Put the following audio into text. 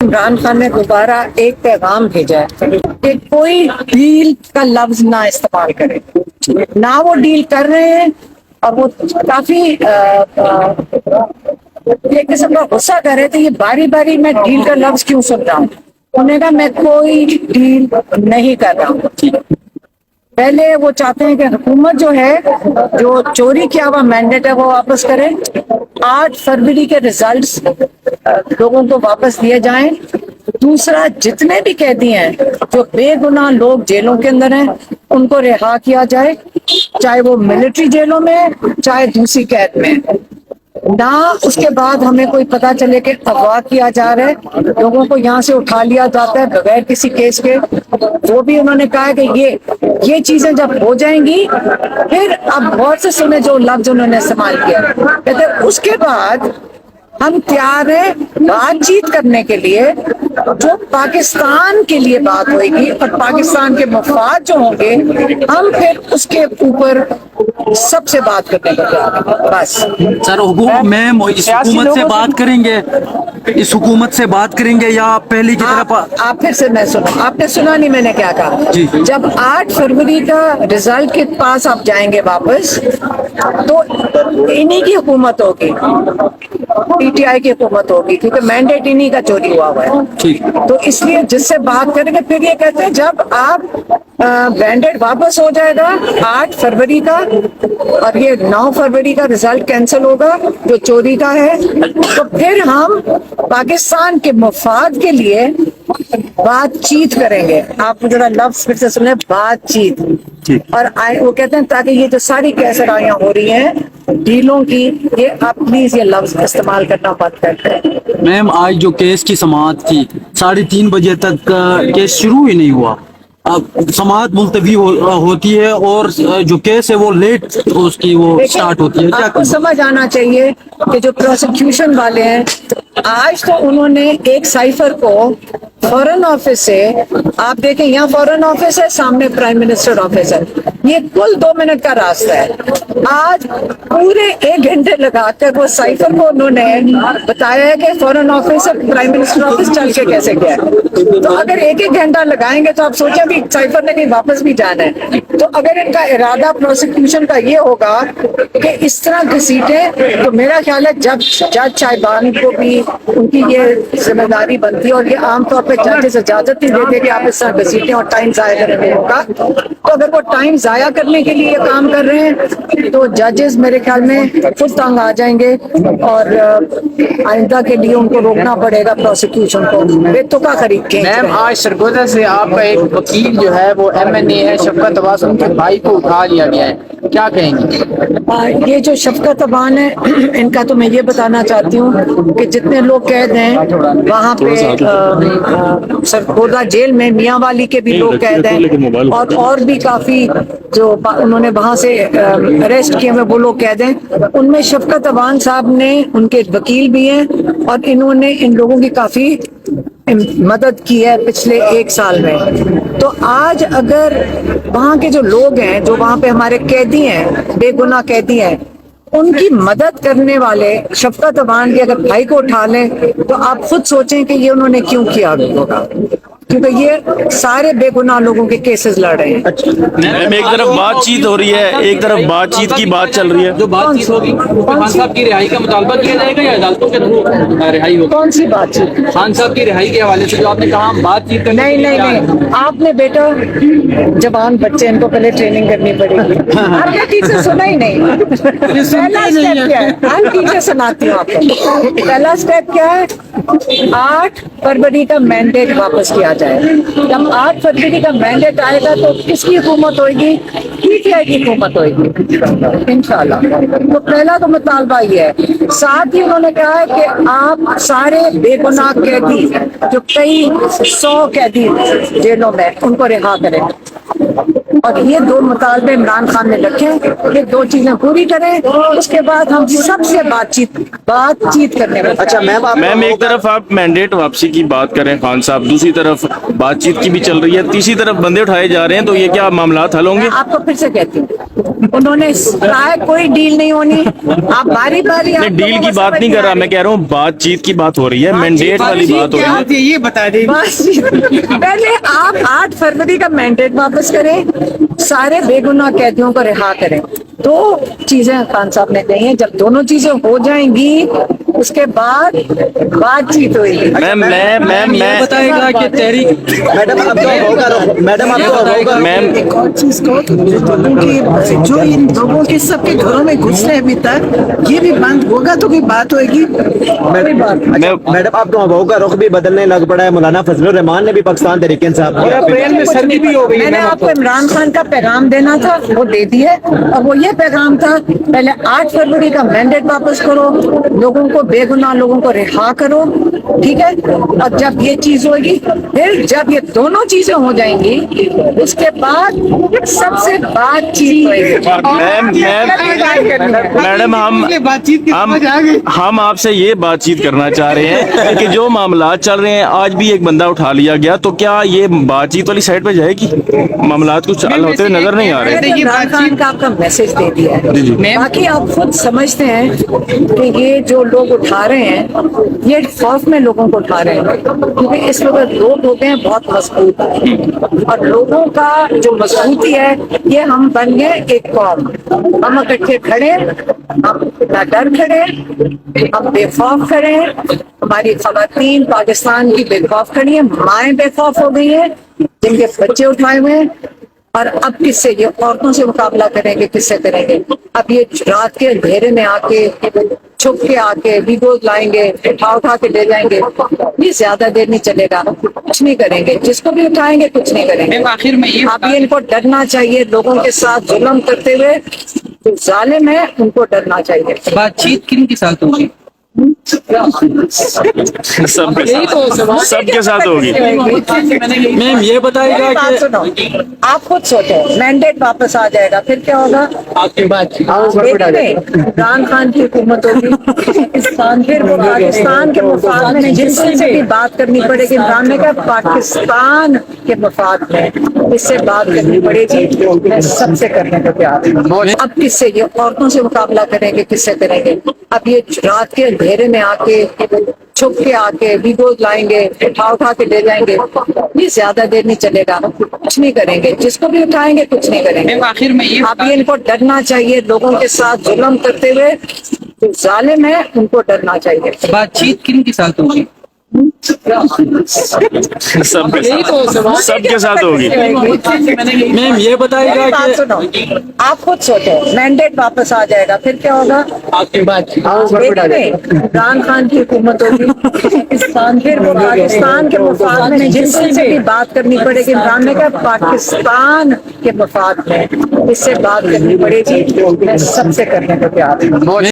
عمران خان نے دوبارہ ایک پیغام بھیجا ہے کہ کوئی ڈیل کا لفظ نہ استعمال کرے. نہ وہ ڈیل کر رہے ہیں اور وہ کافی ایک قسم کا غصہ کر رہے تھے. یہ باری باری میں ڈیل کا لفظ کیوں سن رہا ہوں؟ انہوں نے کہا میں کوئی ڈیل نہیں کر رہا ہوں. پہلے وہ چاہتے ہیں کہ حکومت جو ہے جو چوری کیا ہوا مینڈیٹ ہے وہ واپس کرے. 8 فروری کے ریزلٹس لوگوں کو واپس دیے جائیں. دوسرا جتنے بھی قیدی ہیں جو بے گناہ لوگ جیلوں کے اندر ہیں ان کو رہا کیا جائے, چاہے وہ ملٹری جیلوں میں چاہے دوسری قید میں. نہ اس کے بعد ہمیں کوئی پتا چلے کہ اغوا کیا جا رہا ہے, لوگوں کو یہاں سے اٹھا لیا جاتا ہے بغیر کسی کیس کے. وہ بھی انہوں نے کہا کہ یہ چیزیں جب ہو جائیں گی پھر اب غور سے سنیں جو لفظ انہوں نے استعمال کیا. کہتے اس کے بعد ہم تیار ہیں بات چیت کرنے کے لیے جو پاکستان کے لیے بات ہوئے گی اور پاکستان کے مفاد جو ہوں گے ہم پھر اس کے اوپر سب سے بات کرنے کے لیے. بس سر میم اس حکومت سے بات کریں گے, اس حکومت سے بات کریں گے یا پہلی کی طرف آپ پھر سے میں سنا, آپ نے سنا نہیں میں نے کیا کہا. جب 8 فروری کا رزلٹ کے پاس آپ جائیں گے واپس تو انہی کی حکومت ہوگی, پی ٹی آئی کی حکومت ہوگی, کیونکہ مینڈیٹ انہی کا چوری ہوا ہے. تو اس لیے جس سے بات کریں گے پھر یہ کہتے ہیں جب آپ مینڈیٹ واپس ہو جائے گا 8 فروری کا اور یہ 9 فروری کا رزلٹ کینسل ہوگا جو چوری کا ہے, تو پھر ہم پاکستان کے مفاد کے لیے بات چیت کریں گے. آپ ذرا لفظ پھر سے سنیں, بات چیت. اور وہ کہتے ہیں تاکہ یہ جو ساری کیسرائیاں ہو رہی ہیں ڈیلوں کی, یہ آپ پلیز یہ لفظ استعمال کرنا بند کرتے ہیں. میم آج جو کیس کی سماعت تھی 3:30 بجے تک کیس شروع ہی نہیں ہوا. اب سماعت ملتوی ہوتی ہے اور جو کیس ہے وہ لیٹ اس کی وہ سٹارٹ ہوتی ہے. آپ کو سمجھ آنا چاہیے کہ جو پروسیکیوشن والے ہیں آج تو انہوں نے ایک سائفر کو فورن آفس سے, آپ دیکھیں یہاں فورن آفس ہے, سامنے پرائم منسٹر آفس ہے, یہ کل 2 منٹ کا راستہ ہے. آج پورے 1 گھنٹے لگا کر وہ سائفر کو انہوں نے بتایا ہے کہ فورن آفس سے پرائم منسٹر آفس چل کے کیسے گیا. تو اگر 1 گھنٹہ لگائیں گے تو آپ سوچیں بھی سائفر نے کہیں واپس بھی جانا ہے. تو اگر ان کا ارادہ پروسیکیوشن کا یہ ہوگا کہ اس طرح گھسیٹیں تو میرا خیال ہے جب جج صاحبان کو بھی ان کی یہ ذمہ داری بنتی ہے, اور یہ عام طور پہ ججز اجازت نہیں دیتے کہ آپ اس طرح گھسیٹیں اور ٹائم ضائع کرنے ہوگا. تو اگر وہ ٹائم ضائع کرنے کے لیے یہ کام کر رہے ہیں تو ججز میرے خیال میں خود تنگ آ جائیں گے اور آئندہ کے لیے ان کو روکنا پڑے گا پروسیکیوشن کو. تو کا خرید کے میم آج سرگودا سے آپ کا ایک وکیل جو ہے وہ MNA ہے شفقت عباس, ان کے بھائی کو اٹھا لیا گیا ہے, کیا کہیں گے؟ یہ جو شفقت عبان ہے ان کا تو میں یہ بتانا چاہتی ہوں کہ جتنے لوگ قید ہیں وہاں پہ سرگودا جیل میں میاں والی کے بھی لوگ قید ہیں اور بھی کافی جو انہوں نے وہاں سے اریسٹ کیے ہوئے وہ لوگ قید ہیں. ان میں شفقت عبان صاحب نے ان کے وکیل بھی ہیں اور انہوں نے ان لوگوں کی کافی مدد کی ہے پچھلے 1 سال میں. تو آج اگر وہاں کے جو لوگ ہیں جو وہاں پہ ہمارے قیدی ہیں بے گناہ قیدی ہیں ان کی مدد کرنے والے شفقت عبان کے اگر بھائی کو اٹھا لیں تو آپ خود سوچیں کہ یہ انہوں نے کیوں کیا ہوگا, کیونکہ یہ سارے بے گناہ لوگوں کے کیسز لڑ رہے ہیں. میم ایک طرف بات چیت ہو رہی ہے, ایک طرف بات چیت کی بات چل رہی ہے. جو بات چیت ہوگی خان صاحب کی رہائی کا مطالبہ کیا جائے گا یا عدالتوں کے تھرو رہائی ہوگی؟ کون سی بات چیت؟ خان صاحب کی رہائی کے حوالے سے جو آپ نے کہا بات چیت کرنے نہیں آپ نے بیٹا جوان بچے ان کو پہلے ٹریننگ کرنی پڑے گی. آپ نے ٹیچر سنا ہی نہیں. پہلا اسٹیپ کیا ہے, ہم ٹیچر سناتی ہوں آپ کو. پہلا اسٹیپ کیا ہے, 8 فروری کا مینڈیٹ واپس کیا جائے. جب 8 فروری کا مینڈیٹ آئے گا تو کس کی حکومت ہوئے گی؟ پی ٹی آئی کی حکومت ہوئے گی انشاءاللہ. تو پہلا تو مطالبہ یہ ہے. ساتھ ہی انہوں نے کہا ہے کہ آپ سارے بے گناہ قیدی جو کئی 100 قیدی جیلوں میں ان کو رہا کریں. اور یہ دو مطالبے عمران خان نے رکھے، یہ دو چیزیں پوری کریں، اس کے بعد ہم سب سے بات چیت کرنے میں۔ اچھا میم آپ میم ایک طرف آپ مینڈیٹ واپسی کی بات کریں خان صاحب، دوسری طرف بات چیت کی بھی چل رہی ہے، تیسری طرف بندے اٹھائے جا رہے ہیں، تو یہ کیا معاملات حل ہوں گے؟ آپ کو پھر سے کہتی ہوں، انہوں نے کہا ہے کوئی ڈیل نہیں ہونی، آپ باری باری نہیں ڈیل کی بات نہیں کر رہا، میں کہہ رہا ہوں بات چیت کی بات ہو رہی ہے، مینڈیٹ والی بات ہو رہی ہے۔ یہ بتا دیں پہلے آپ 8 فروری کا مینڈیٹ واپس کریں، سارے بے گناہ قیدیوں کو رہا کریں، دو چیزیں خان صاحب نے کہی ہیں، جب دونوں چیزیں ہو جائیں گی اس کے بعد بات چیت ہوئے گی۔ میم یہ بتائے گا کہ تحریک میڈم آپ کا ہوگا میڈم آپ کا ہوگا میم ایک اور چیز کو کیونکہ جو ان لوگوں کے سب کے گھروں میں گھس رہے ابھی تک، یہ بھی بند ہوگا تو کوئی بات ہوئے گی۔ میڈم آپ کا ہوگا رخ بھی بدلنے لگ پڑا ہے، مولانا فضل الرحمان نے بھی پاکستان تحریک انصاف اور کیا۔ اپریل میں سردی بھی ہو گئی میں ہے نے آپ کو عمران خان کا پیغام دینا تھا، وہ دے دیے، اور وہ یہ پیغام تھا پہلے 8 فروری کا مینڈیٹ واپس کرو، لوگوں کو بے گناہ لوگوں کو رہا کرو، ٹھیک ہے، اور جب یہ چیز ہوگی، پھر جب یہ دونوں چیزیں ہو جائیں گی اس کے بعد سب سے بات چیت ہوئے گی۔ میڈم ہم آپ سے یہ بات چیت کرنا چاہ رہے ہیں کہ جو معاملات چل رہے ہیں، آج بھی ایک بندہ اٹھا لیا گیا، تو کیا یہ بات چیت والی سائڈ پہ جائے گی؟ معاملات کچھ حل ہوتے ہوئے نظر نہیں آ رہے۔ میں نے عمران خان کا آپ کا میسج دے دیا ہے، باقی آپ خود سمجھتے ہیں کہ یہ جو لوگ اٹھا رہے ہیں یہ خوف میں لوگوں کو اٹھا رہے ہیں، کیونکہ اس وقت لوگ ہوتے ہیں بہت مضبوط، اور لوگوں کا جو مضبوطی ہے یہ ہم بن گئے ایک قوم، ہم اکٹھے کھڑے، ہم نہ ڈر کھڑے، ہم بے خوف کھڑے ہیں، ہماری خواتین پاکستان کی بے خوف کھڑی ہیں، مائیں بے خوف ہو گئی ہیں جن کے بچے اٹھائے ہوئے ہیں، اور اب کس سے یہ عورتوں سے مقابلہ کریں گے، کس سے کریں گے؟ اب یہ رات کے اندھیرے میں آ کے چھپ کے آ کے ویڈیوز لائیں گے، اٹھا کے لے جائیں گے، یہ زیادہ دیر نہیں چلے گا، کچھ نہیں کریں گے، جس کو بھی اٹھائیں گے کچھ نہیں کریں گے۔ آخر میں یہ اب ان کو ڈرنا چاہیے، لوگوں کے ساتھ ظلم کرتے ہوئے جو ظالم ہے ان کو ڈرنا چاہیے۔ بات چیت کن کے ساتھ ہوگی؟ سب کے ساتھ ہوگی۔ میم یہ بتائے گا بات کہ سنو، آپ خود سوچو، مینڈیٹ واپس آ جائے گا پھر کیا ہوگا؟ عمران خان کی حکومت ہوگی، پھر وہ پاکستان کے مفاد میں جن سے بھی بات کرنی پڑے گی، عمران نے کہا پاکستان کے مفاد میں اس سے بات کرنی پڑے گی، میں سب سے کرنے کو تیار ہوں۔ اب کس سے یہ عورتوں سے مقابلہ کریں گے، کس سے کریں گے؟ اب یہ رات کے اندھیرے میں آ کے چھپ کے آ کے ویڈیوز لائیں گے، اٹھا کے لے جائیں گے، یہ زیادہ دیر نہیں چلے گا، کچھ نہیں کریں گے، جس کو بھی اٹھائیں گے کچھ نہیں کریں گے۔ آخر میں یہ اب ان کو ڈرنا چاہیے، لوگوں کے ساتھ ظلم کرتے ہوئے جو ظالم ہے ان کو ڈرنا چاہیے۔ بات چیت کن کے ساتھ ہوگی؟ سب کے ساتھ ہوگی۔ میم یہ بتائے گا بات کہ سنو، آپ خود سوچو، مینڈیٹ واپس آ جائے گا پھر کیا ہوگا؟ عمران خان کی حکومت ہوگی، پھر وہ پاکستان کے مفاد میں جن سے بھی بات کرنی پڑے گی، عمران نے کہا پاکستان کے مفاد میں اس سے بات کرنی پڑے گی، میں سب سے کرنے کو تیار ہوں۔